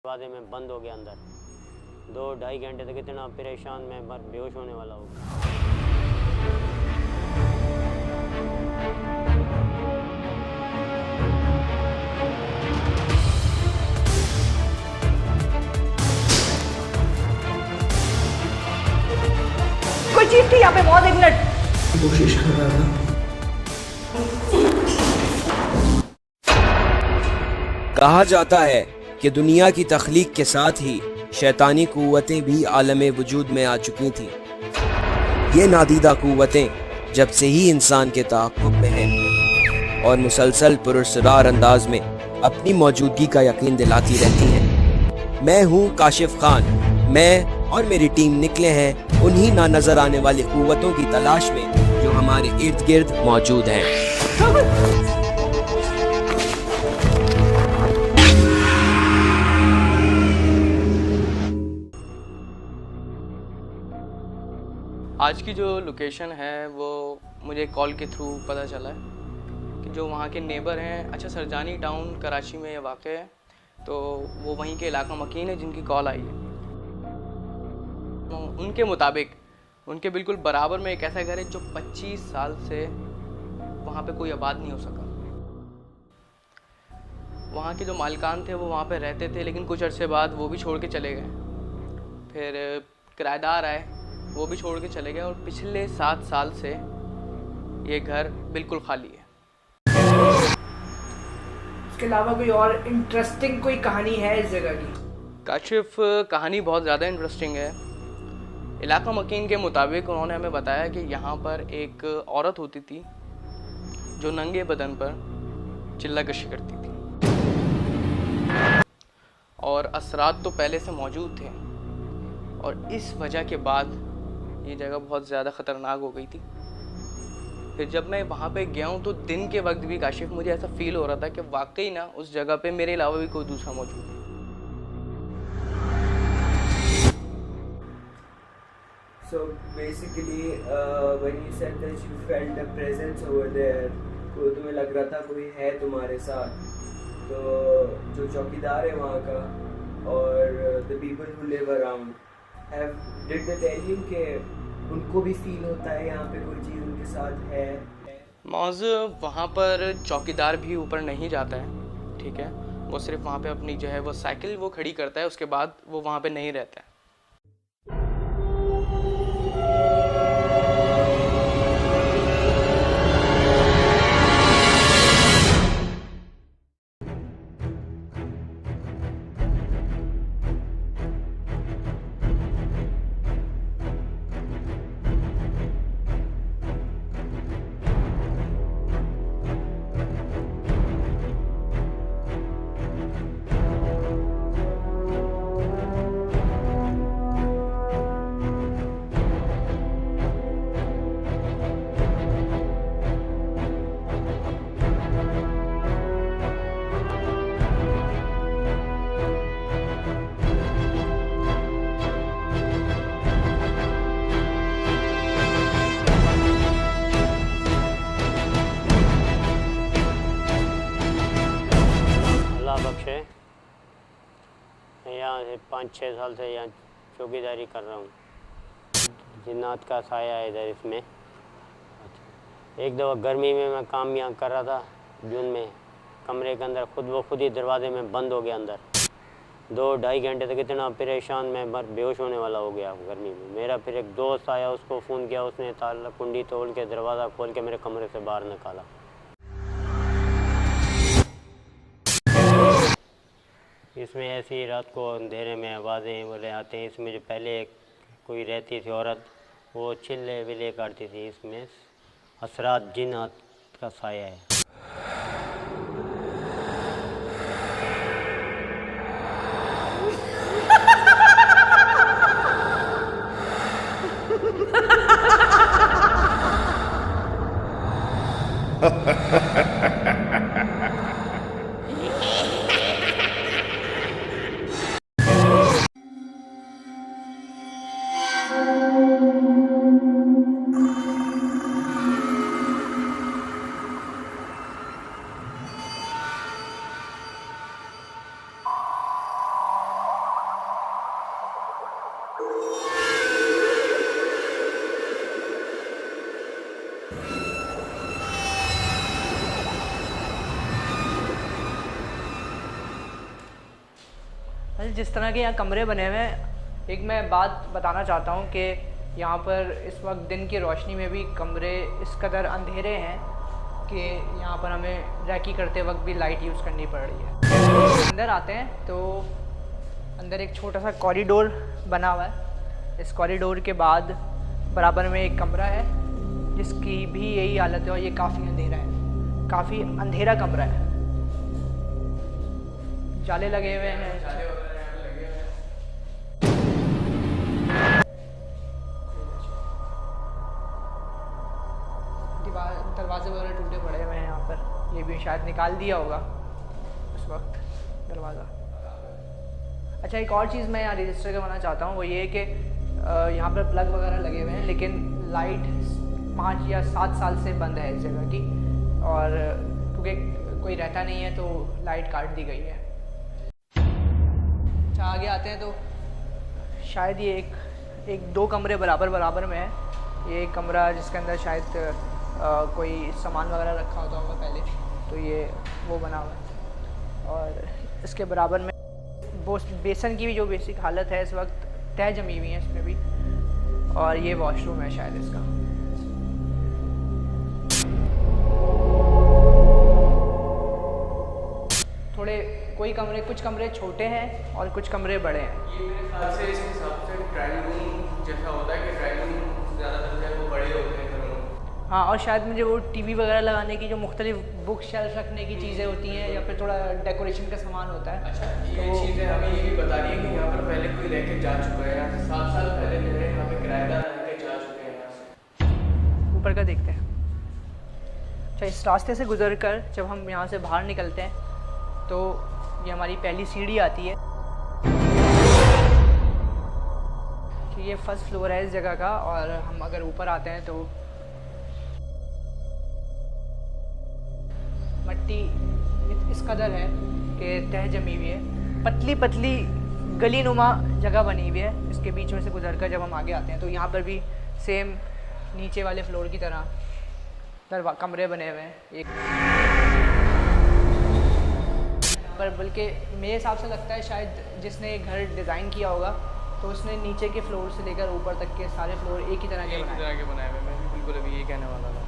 दरवाजे में बंद हो गया अंदर। 2-2.5 घंटे तक इतना परेशान, मैं बेहोश होने वाला हूँ। कोई चीज थी यहाँ पे, बहुत 1 मिनट कोशिश कर रहा था। कहा जाता है कि दुनिया की तख्लीक के साथ ही शैतानी कुव्वतें भी आलम वजूद में आ चुकी थीं। ये नादीदा कुव्वतें जब से ही इंसान के ताक़ुब में हैं और मुसलसल पुरअसरार अंदाज में अपनी मौजूदगी का यकीन दिलाती रहती हैं। मैं हूँ काशिफ खान। मैं और मेरी टीम निकले हैं उन्हीं ना नजर आने वाली कुव्वतों की तलाश में जो हमारे इर्द गिर्द मौजूद हैं। आज की जो लोकेशन है वो मुझे कॉल के थ्रू पता चला है कि जो वहाँ के नेबर हैं, अच्छा सरजानी टाउन कराची में ये वाक़ है, तो वो वहीं के इलाका मकीन है जिनकी कॉल आई है। उनके मुताबिक उनके बिल्कुल बराबर में एक ऐसा घर है जो 25 साल से वहाँ पे कोई आबाद नहीं हो सका। वहाँ के जो मालिकान थे वो वहाँ पे रहते थे, लेकिन कुछ अरसे बाद वो भी छोड़ के चले गए। फिर किराएदार आए, वो भी छोड़ के चले गए और पिछले 7 साल से ये घर बिल्कुल खाली है। इसके अलावा कोई और इंटरेस्टिंग कोई कहानी है इस जगह की? काशिफ, कहानी बहुत ज़्यादा इंटरेस्टिंग है। इलाका मकीन के मुताबिक उन्होंने हमें बताया कि यहाँ पर एक औरत होती थी जो नंगे बदन पर चिल्ला कशी करती थी, और असरात तो पहले से मौजूद थे, और इस वजह के बाद ये जगह बहुत ज़्यादा ख़तरनाक हो गई थी। फिर जब मैं वहाँ पे गया हूँ तो दिन के वक्त भी काशिफ मुझे ऐसा फील हो रहा था कि वाकई ना उस जगह पे मेरे अलावा भी कोई दूसरा मौजूद है। So basically, when you said that you felt a presence over there, तो तुम्हें लग रहा था कोई है तुम्हारे साथ, तो जो चौकीदार है वहाँ का और the people who live around, did they tell you कि उनको भी फील होता है यहाँ पे कोई चीज़ उनके साथ है? मौज वहाँ पर चौकीदार भी ऊपर नहीं जाता है, ठीक है, वो सिर्फ वहाँ पे अपनी जो है वो साइकिल वो खड़ी करता है, उसके बाद वो वहाँ पे नहीं रहता है। बख्शे, यहाँ से 5-6 साल से यहाँ चौकीदारी कर रहा हूँ। जिन्नात का साया है इधर इसमें। एक दफ़ा गर्मी में मैं काम यहाँ कर रहा था, जून में, कमरे के अंदर खुद ही दरवाजे में बंद हो गया अंदर। 2-2.5 घंटे तक इतना परेशान, मैं बेहोश होने वाला हो गया गर्मी में। मेरा फिर एक दोस्त आया, उसको फ़ोन किया, उसने ताला कुंडी तोड़ के दरवाज़ा खोल के मेरे कमरे से बाहर निकाला। इसमें ऐसी रात को अंधेरे में आवाज़ें बोले आते हैं। इसमें जो पहले कोई रहती थी औरत, वो चिल्ले विले काटती थी। इसमें असरात जिन्नात का साया है। अच्छा, जिस तरह के यहाँ कमरे बने हुए हैं, एक मैं बात बताना चाहता हूँ कि यहाँ पर इस वक्त दिन की रोशनी में भी कमरे इस कदर अंधेरे हैं कि यहाँ पर हमें रैकी करते वक्त भी लाइट यूज़ करनी पड़ रही है। अंदर आते हैं तो अंदर एक छोटा सा कॉरिडोर बना हुआ है। इस कॉरिडोर के बाद बराबर में एक कमरा है जिसकी भी यही हालत है और ये काफ़ी अंधेरा है, काफ़ी अंधेरा कमरा है। जाले लगे हुए हैं, दीवार दरवाजे वगैरह टूटे पड़े हुए हैं यहाँ पर। ये भी शायद निकाल दिया होगा उस वक्त दरवाज़ा। अच्छा, एक और चीज़ मैं यहाँ रजिस्टर करवाना चाहता हूँ, वो ये कि यहाँ पर प्लग वगैरह लगे हुए हैं लेकिन लाइट 5 या 7 साल से बंद है इस जगह की, और क्योंकि कोई रहता नहीं है तो लाइट काट दी गई है। अच्छा, आगे आते हैं तो शायद ये एक 2 कमरे बराबर में है। ये एक कमरा जिसके अंदर शायद कोई सामान वगैरह रखा होता होगा पहले, तो ये वो बना हुआ है। और इसके बराबर में वो बेसन की भी जो बेसिक हालत है इस वक्त तह जमी हुई है इसमें भी, और ये वॉशरूम है शायद इसका। कुछ कमरे छोटे हैं और कुछ कमरे बड़े हैं। ये मेरे ख्याल से इस हिसाब से ड्राइंग रूम जैसा होता है कि ड्राइंग रूम ज़्यादातर जो है वो बड़े होते हैं घरों में। हाँ, और शायद मुझे वो टीवी वगैरह लगाने की जो मुख्तलिफ बुक शेल्फ रखने की चीज़ें होती हैं या फिर थोड़ा डेकोरेशन का सामान होता है। अच्छा, ये चीज़ें हमें ये भी बता रही है कि यहाँ पर पहले कोई रह के जा चुका है, यहाँ से 7 साल पहले जो है यहाँ पे किराएदार रह के जा चुके हैं यहाँ से। ऊपर का देखते हैं। अच्छा, इस रास्ते से गुजर कर जब हम यहाँ से बाहर निकलते हैं तो ये हमारी पहली सीढ़ी आती है कि ये फर्स्ट फ्लोर है इस जगह का, और हम अगर ऊपर आते हैं तो मट्टी इस कदर है कि तह जमी हुई है, पतली पतली गली नुमा जगह बनी हुई है। इसके बीच में से गुजर कर जब हम आगे आते हैं तो यहाँ पर भी सेम नीचे वाले फ्लोर की तरह कमरे बने हुए हैं एक पर, बल्कि मेरे हिसाब से लगता है शायद जिसने घर डिज़ाइन किया होगा तो उसने नीचे के फ्लोर से लेकर ऊपर तक के सारे फ्लोर एक ही तरह के बनाए हुए। मैं भी बिल्कुल अभी ये कहने वाला था।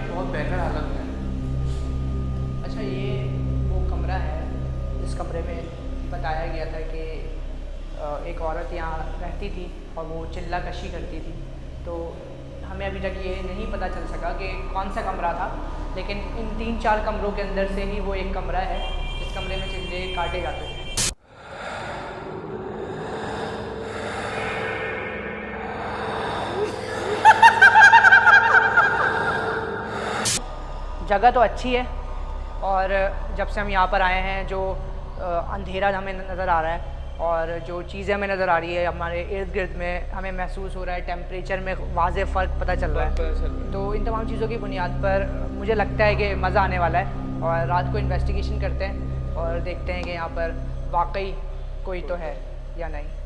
बहुत बेहतर हालत में। अच्छा, ये वो कमरा है इस कमरे में बताया गया था कि एक औरत यहाँ रहती थी और वो चिल्ला कशी करती थी, तो हमें अभी तक ये नहीं पता चल सका कि कौन सा कमरा था, लेकिन इन 3-4 कमरों के अंदर से ही वो एक कमरा है जिस कमरे में चिल्ले काटे जाते थे। जगह तो अच्छी है, और जब से हम यहाँ पर आए हैं जो अंधेरा हमें नज़र आ रहा है और जो चीज़ें हमें नज़र आ रही है हमारे इर्द गिर्द में, हमें महसूस हो रहा है टेम्परेचर में वाज़े फ़र्क पता चल रहा है। तो इन तमाम चीज़ों की बुनियाद पर मुझे लगता है कि मज़ा आने वाला है, और रात को इन्वेस्टिगेशन करते हैं और देखते हैं कि यहाँ पर वाकई कोई तो है या नहीं।